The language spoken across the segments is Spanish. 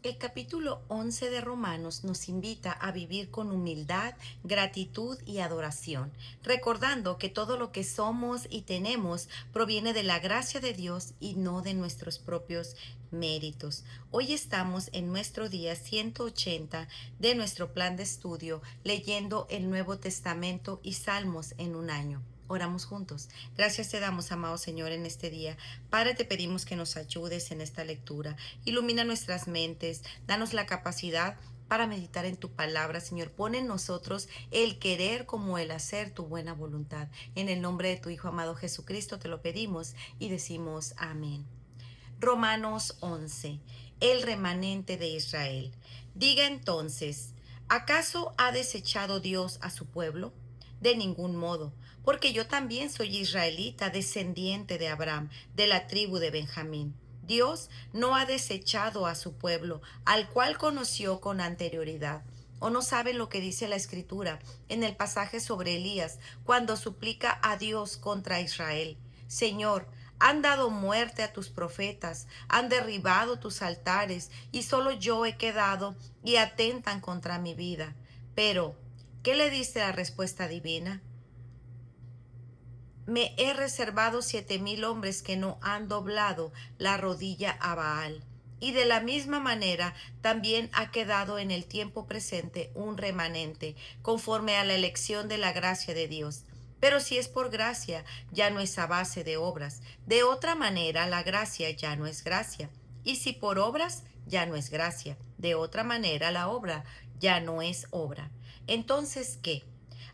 El capítulo 11 de Romanos nos invita a vivir con humildad, gratitud y adoración, recordando que todo lo que somos y tenemos proviene de la gracia de Dios y no de nuestros propios méritos. Hoy estamos en nuestro día 180 de nuestro plan de estudio, leyendo el Nuevo Testamento y Salmos en un año. Oramos juntos. Gracias te damos, amado Señor, en este día. Padre, te pedimos que nos ayudes en esta lectura. Ilumina nuestras mentes, danos la capacidad para meditar en tu palabra, Señor. Pon en nosotros el querer como el hacer tu buena voluntad. En el nombre de tu Hijo amado Jesucristo te lo pedimos y decimos amén. Romanos 11. El remanente de Israel. Diga entonces, ¿acaso ha desechado Dios a su pueblo? De ningún modo, porque yo también soy israelita, descendiente de Abraham, de la tribu de Benjamín. Dios no ha desechado a su pueblo, al cual conoció con anterioridad. ¿O no saben lo que dice la Escritura en el pasaje sobre Elías, cuando suplica a Dios contra Israel? Señor, han dado muerte a tus profetas, han derribado tus altares, y solo yo he quedado y atentan contra mi vida. Pero, ¿qué le dice la respuesta divina? Me he reservado 7,000 hombres que no han doblado la rodilla a Baal. Y de la misma manera también ha quedado en el tiempo presente un remanente, conforme a la elección de la gracia de Dios. Pero si es por gracia, ya no es a base de obras. De otra manera, la gracia ya no es gracia. Y si por obras, ya no es gracia. De otra manera, la obra ya no es obra. Entonces, ¿qué?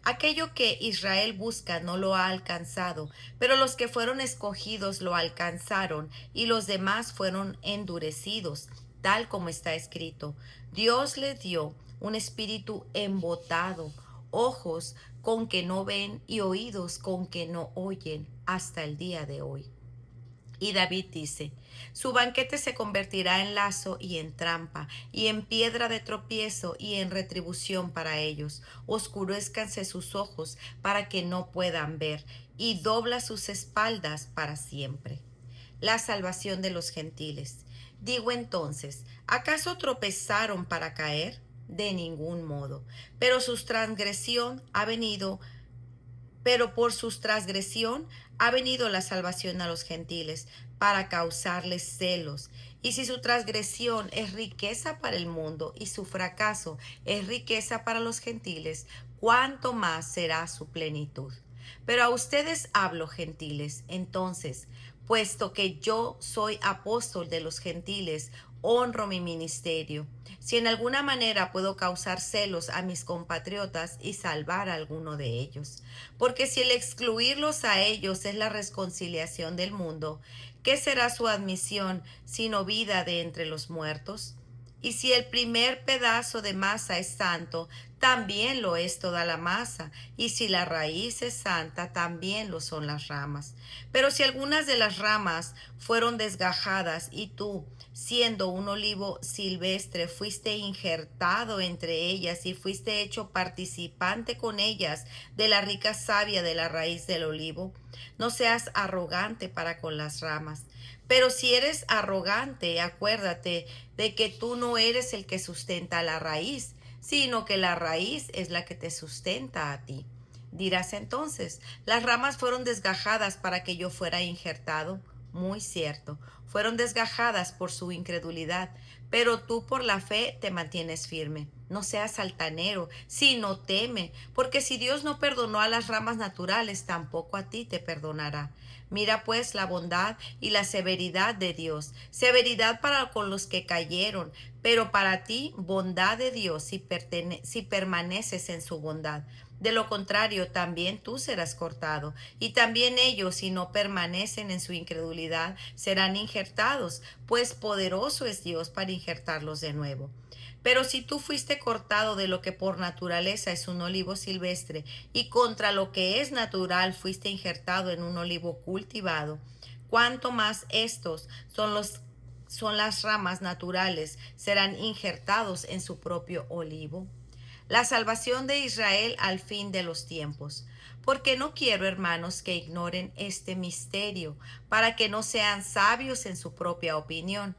Aquello que Israel busca no lo ha alcanzado, pero los que fueron escogidos lo alcanzaron y los demás fueron endurecidos, tal como está escrito. Dios les dio un espíritu embotado, ojos con que no ven y oídos con que no oyen hasta el día de hoy. Y David dice, su banquete se convertirá en lazo y en trampa, y en piedra de tropiezo y en retribución para ellos. Oscurezcanse sus ojos para que no puedan ver, y dobla sus espaldas para siempre. La salvación de los gentiles. Digo entonces, ¿acaso tropezaron para caer? De ningún modo. Pero su transgresión ha venido pero por su transgresión ha venido la salvación a los gentiles, para causarles celos. Y si su transgresión es riqueza para el mundo y su fracaso es riqueza para los gentiles, ¿cuánto más será su plenitud? Pero a ustedes hablo, gentiles, entonces, puesto que yo soy apóstol de los gentiles, honro mi ministerio. Si en alguna manera puedo causar celos a mis compatriotas y salvar a alguno de ellos. Porque si el excluirlos a ellos es la reconciliación del mundo, ¿qué será su admisión sino vida de entre los muertos? Y si el primer pedazo de masa es santo, también lo es toda la masa. Y si la raíz es santa, también lo son las ramas. Pero si algunas de las ramas fueron desgajadas y tú, siendo un olivo silvestre, fuiste injertado entre ellas y fuiste hecho participante con ellas de la rica savia de la raíz del olivo, no seas arrogante para con las ramas. Pero si eres arrogante, acuérdate de que tú no eres el que sustenta la raíz, sino que la raíz es la que te sustenta a ti. Dirás entonces, las ramas fueron desgajadas para que yo fuera injertado. Muy cierto, fueron desgajadas por su incredulidad, pero tú por la fe te mantienes firme. No seas altanero, sino teme, porque si Dios no perdonó a las ramas naturales, tampoco a ti te perdonará. Mira pues la bondad y la severidad de Dios, severidad para con los que cayeron, pero para ti bondad de Dios si permaneces en su bondad. De lo contrario, también tú serás cortado, y también ellos, si no permanecen en su incredulidad, serán injertados, pues poderoso es Dios para injertarlos de nuevo. Pero si tú fuiste cortado de lo que por naturaleza es un olivo silvestre, y contra lo que es natural fuiste injertado en un olivo cultivado, cuánto más estos son las ramas naturales, serán injertados en su propio olivo. La salvación de Israel al fin de los tiempos. Porque no quiero, hermanos, que ignoren este misterio, para que no sean sabios en su propia opinión,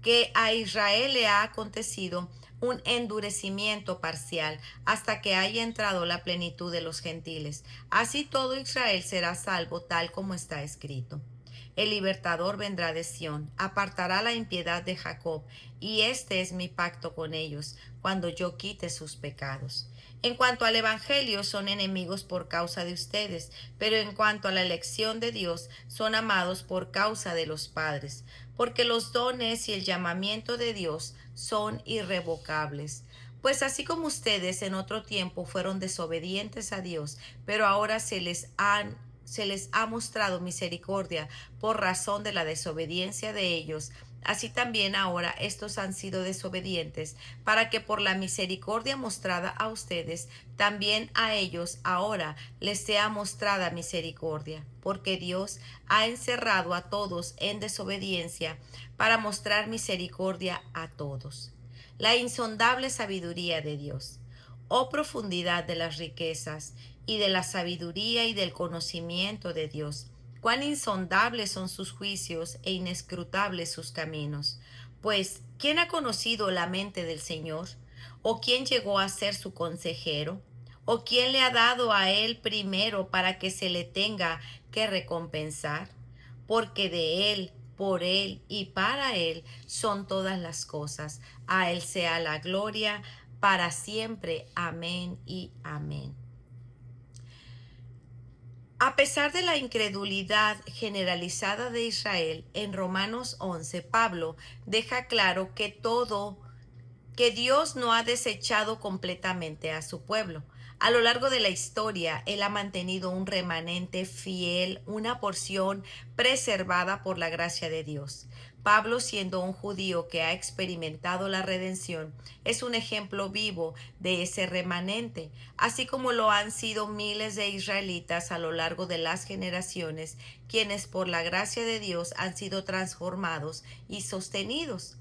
que a Israel le ha acontecido un endurecimiento parcial hasta que haya entrado la plenitud de los gentiles. Así todo Israel será salvo tal como está escrito. El libertador vendrá de Sión, apartará la impiedad de Jacob, y este es mi pacto con ellos, cuando yo quite sus pecados. En cuanto al Evangelio, son enemigos por causa de ustedes, pero en cuanto a la elección de Dios, son amados por causa de los padres, porque los dones y el llamamiento de Dios son irrevocables. Pues así como ustedes en otro tiempo fueron desobedientes a Dios, pero ahora se les ha mostrado misericordia por razón de la desobediencia de ellos, así también ahora estos han sido desobedientes, para que por la misericordia mostrada a ustedes, también a ellos ahora les sea mostrada misericordia, porque Dios ha encerrado a todos en desobediencia para mostrar misericordia a todos. La insondable sabiduría de Dios. Oh profundidad de las riquezas y de la sabiduría y del conocimiento de Dios. Cuán insondables son sus juicios e inescrutables sus caminos. Pues, ¿quién ha conocido la mente del Señor? ¿O quién llegó a ser su consejero? ¿O quién le ha dado a él primero para que se le tenga que recompensar? Porque de él, por él y para él son todas las cosas. A él sea la gloria para siempre. Amén y amén. A pesar de la incredulidad generalizada de Israel, en Romanos 11, Pablo deja claro que Dios no ha desechado completamente a su pueblo. A lo largo de la historia, Él ha mantenido un remanente fiel, una porción preservada por la gracia de Dios. Pablo, siendo un judío que ha experimentado la redención, es un ejemplo vivo de ese remanente, así como lo han sido miles de israelitas a lo largo de las generaciones, quienes por la gracia de Dios han sido transformados y sostenidos.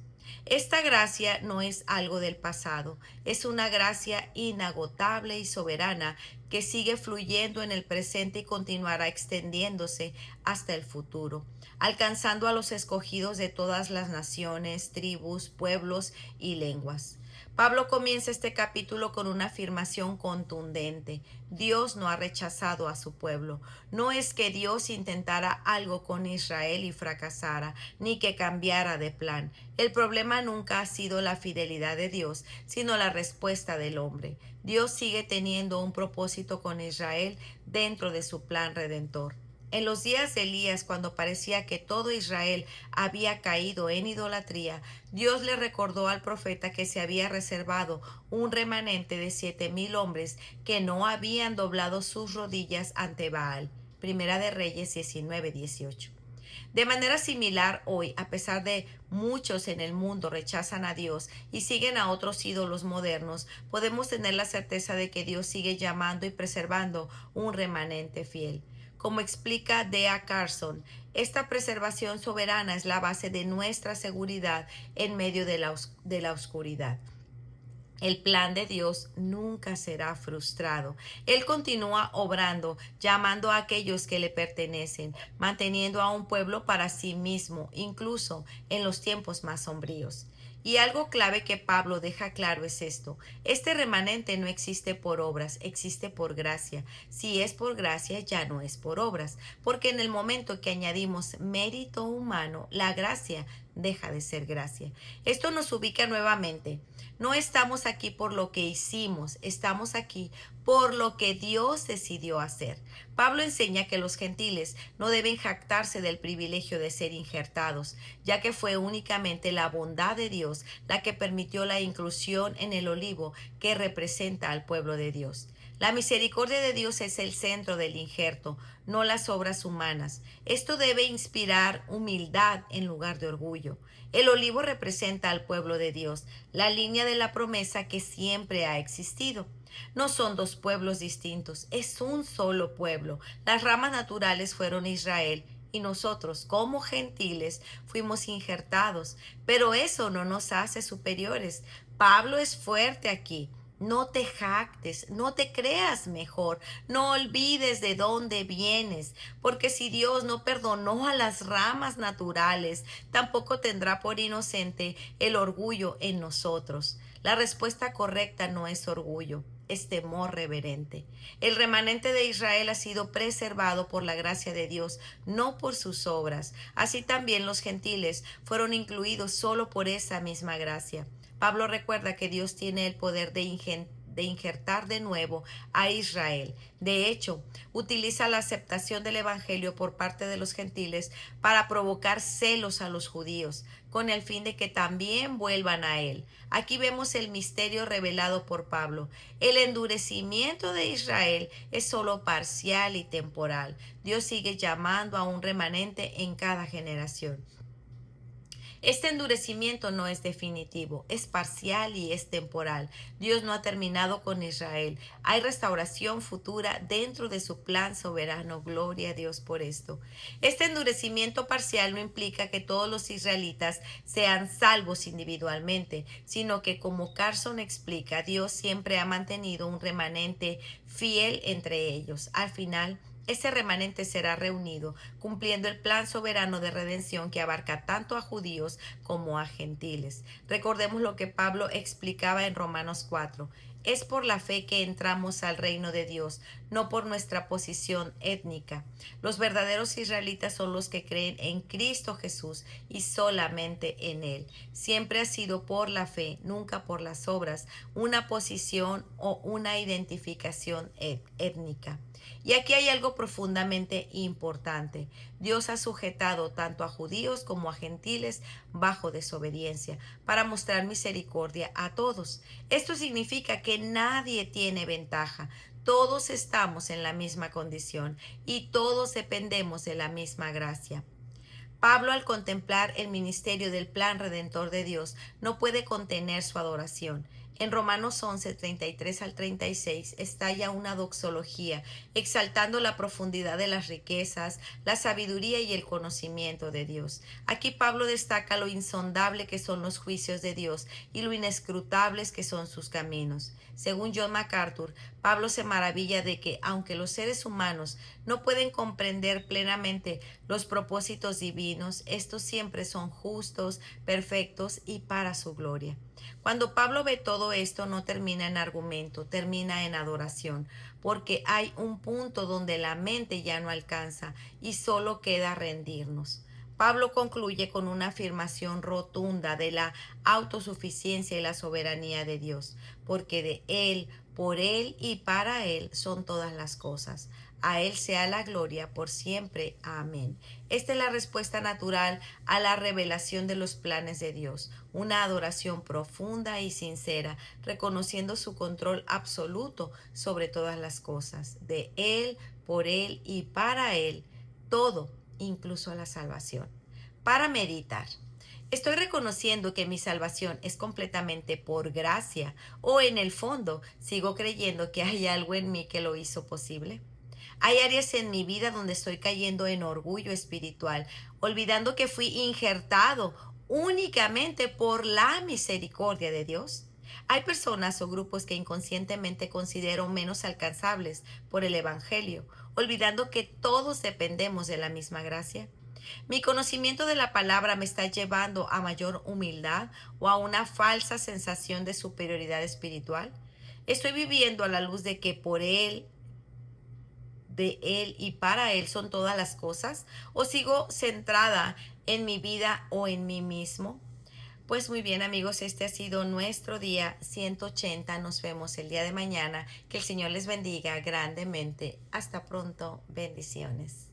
Esta gracia no es algo del pasado, es una gracia inagotable y soberana que sigue fluyendo en el presente y continuará extendiéndose hasta el futuro, alcanzando a los escogidos de todas las naciones, tribus, pueblos y lenguas. Pablo comienza este capítulo con una afirmación contundente. Dios no ha rechazado a su pueblo. No es que Dios intentara algo con Israel y fracasara, ni que cambiara de plan. El problema nunca ha sido la fidelidad de Dios, sino la respuesta del hombre. Dios sigue teniendo un propósito con Israel dentro de su plan redentor. En los días de Elías, cuando parecía que todo Israel había caído en idolatría, Dios le recordó al profeta que se había reservado un remanente de 7,000 hombres que no habían doblado sus rodillas ante Baal. Primera de Reyes 19:18. De manera similar hoy, a pesar de muchos en el mundo rechazan a Dios y siguen a otros ídolos modernos, podemos tener la certeza de que Dios sigue llamando y preservando un remanente fiel. Como explica D.A. Carson, esta preservación soberana es la base de nuestra seguridad en medio de la oscuridad. El plan de Dios nunca será frustrado. Él continúa obrando, llamando a aquellos que le pertenecen, manteniendo a un pueblo para sí mismo, incluso en los tiempos más sombríos. Y algo clave que Pablo deja claro es esto: este remanente no existe por obras, existe por gracia. Si es por gracia, ya no es por obras, porque en el momento que añadimos mérito humano, la gracia deja de ser gracia. Esto nos ubica nuevamente. No estamos aquí por lo que hicimos, estamos aquí por lo que Dios decidió hacer. Pablo enseña que los gentiles no deben jactarse del privilegio de ser injertados, ya que fue únicamente la bondad de Dios la que permitió la inclusión en el olivo que representa al pueblo de Dios. La misericordia de Dios es el centro del injerto, no las obras humanas. Esto debe inspirar humildad en lugar de orgullo. El olivo representa al pueblo de Dios, la línea de la promesa que siempre ha existido. No son dos pueblos distintos, es un solo pueblo. Las ramas naturales fueron Israel y nosotros, como gentiles, fuimos injertados, pero eso no nos hace superiores. Pablo es fuerte aquí. No te jactes, no te creas mejor, no olvides de dónde vienes, porque si Dios no perdonó a las ramas naturales, tampoco tendrá por inocente el orgullo en nosotros. La respuesta correcta no es orgullo, es temor reverente. El remanente de Israel ha sido preservado por la gracia de Dios, no por sus obras. Así también los gentiles fueron incluidos solo por esa misma gracia. Pablo recuerda que Dios tiene el poder de injertar de nuevo a Israel. De hecho, utiliza la aceptación del Evangelio por parte de los gentiles para provocar celos a los judíos, con el fin de que también vuelvan a él. Aquí vemos el misterio revelado por Pablo. El endurecimiento de Israel es solo parcial y temporal. Dios sigue llamando a un remanente en cada generación. Este endurecimiento no es definitivo, es parcial y es temporal. Dios no ha terminado con Israel. Hay restauración futura dentro de su plan soberano. Gloria a Dios por esto. Este endurecimiento parcial no implica que todos los israelitas sean salvos individualmente, sino que, como Carson explica, Dios siempre ha mantenido un remanente fiel entre ellos. Al final, ese remanente será reunido, cumpliendo el plan soberano de redención que abarca tanto a judíos como a gentiles. Recordemos lo que Pablo explicaba en Romanos 4. Es por la fe que entramos al reino de Dios, no por nuestra posición étnica. Los verdaderos israelitas son los que creen en Cristo Jesús y solamente en Él. Siempre ha sido por la fe, nunca por las obras, una posición o una identificación étnica. Y aquí hay algo profundamente importante. Dios ha sujetado tanto a judíos como a gentiles bajo desobediencia para mostrar misericordia a todos. Esto significa que nadie tiene ventaja. Todos estamos en la misma condición y todos dependemos de la misma gracia. Pablo, al contemplar el ministerio del plan redentor de Dios, no puede contener su adoración. En Romanos 11, 33 al 36 estalla una doxología, exaltando la profundidad de las riquezas, la sabiduría y el conocimiento de Dios. Aquí Pablo destaca lo insondable que son los juicios de Dios y lo inescrutables que son sus caminos. Según John MacArthur, Pablo se maravilla de que, aunque los seres humanos no pueden comprender plenamente los propósitos divinos, estos siempre son justos, perfectos y para su gloria. Cuando Pablo ve todo esto, no termina en argumento, termina en adoración, porque hay un punto donde la mente ya no alcanza y solo queda rendirnos. Pablo concluye con una afirmación rotunda de la autosuficiencia y la soberanía de Dios, porque de Él, por Él y para Él son todas las cosas. A Él sea la gloria por siempre. Amén. Esta es la respuesta natural a la revelación de los planes de Dios, una adoración profunda y sincera, reconociendo su control absoluto sobre todas las cosas. De Él, por Él y para Él, todo, incluso la salvación. Para meditar. ¿Estoy reconociendo que mi salvación es completamente por gracia o en el fondo sigo creyendo que hay algo en mí que lo hizo posible? Hay áreas en mi vida donde estoy cayendo en orgullo espiritual, olvidando que fui injertado únicamente por la misericordia de Dios. Hay personas o grupos que inconscientemente considero menos alcanzables por el Evangelio, olvidando que todos dependemos de la misma gracia. Mi conocimiento de la palabra me está llevando a mayor humildad o a una falsa sensación de superioridad espiritual. Estoy viviendo a la luz de que por Él, de Él y para Él son todas las cosas, o sigo centrada en mi vida o en mí mismo. Pues muy bien, amigos, este ha sido nuestro día 180. Nos vemos el día de mañana. Que el Señor les bendiga grandemente. Hasta pronto. Bendiciones.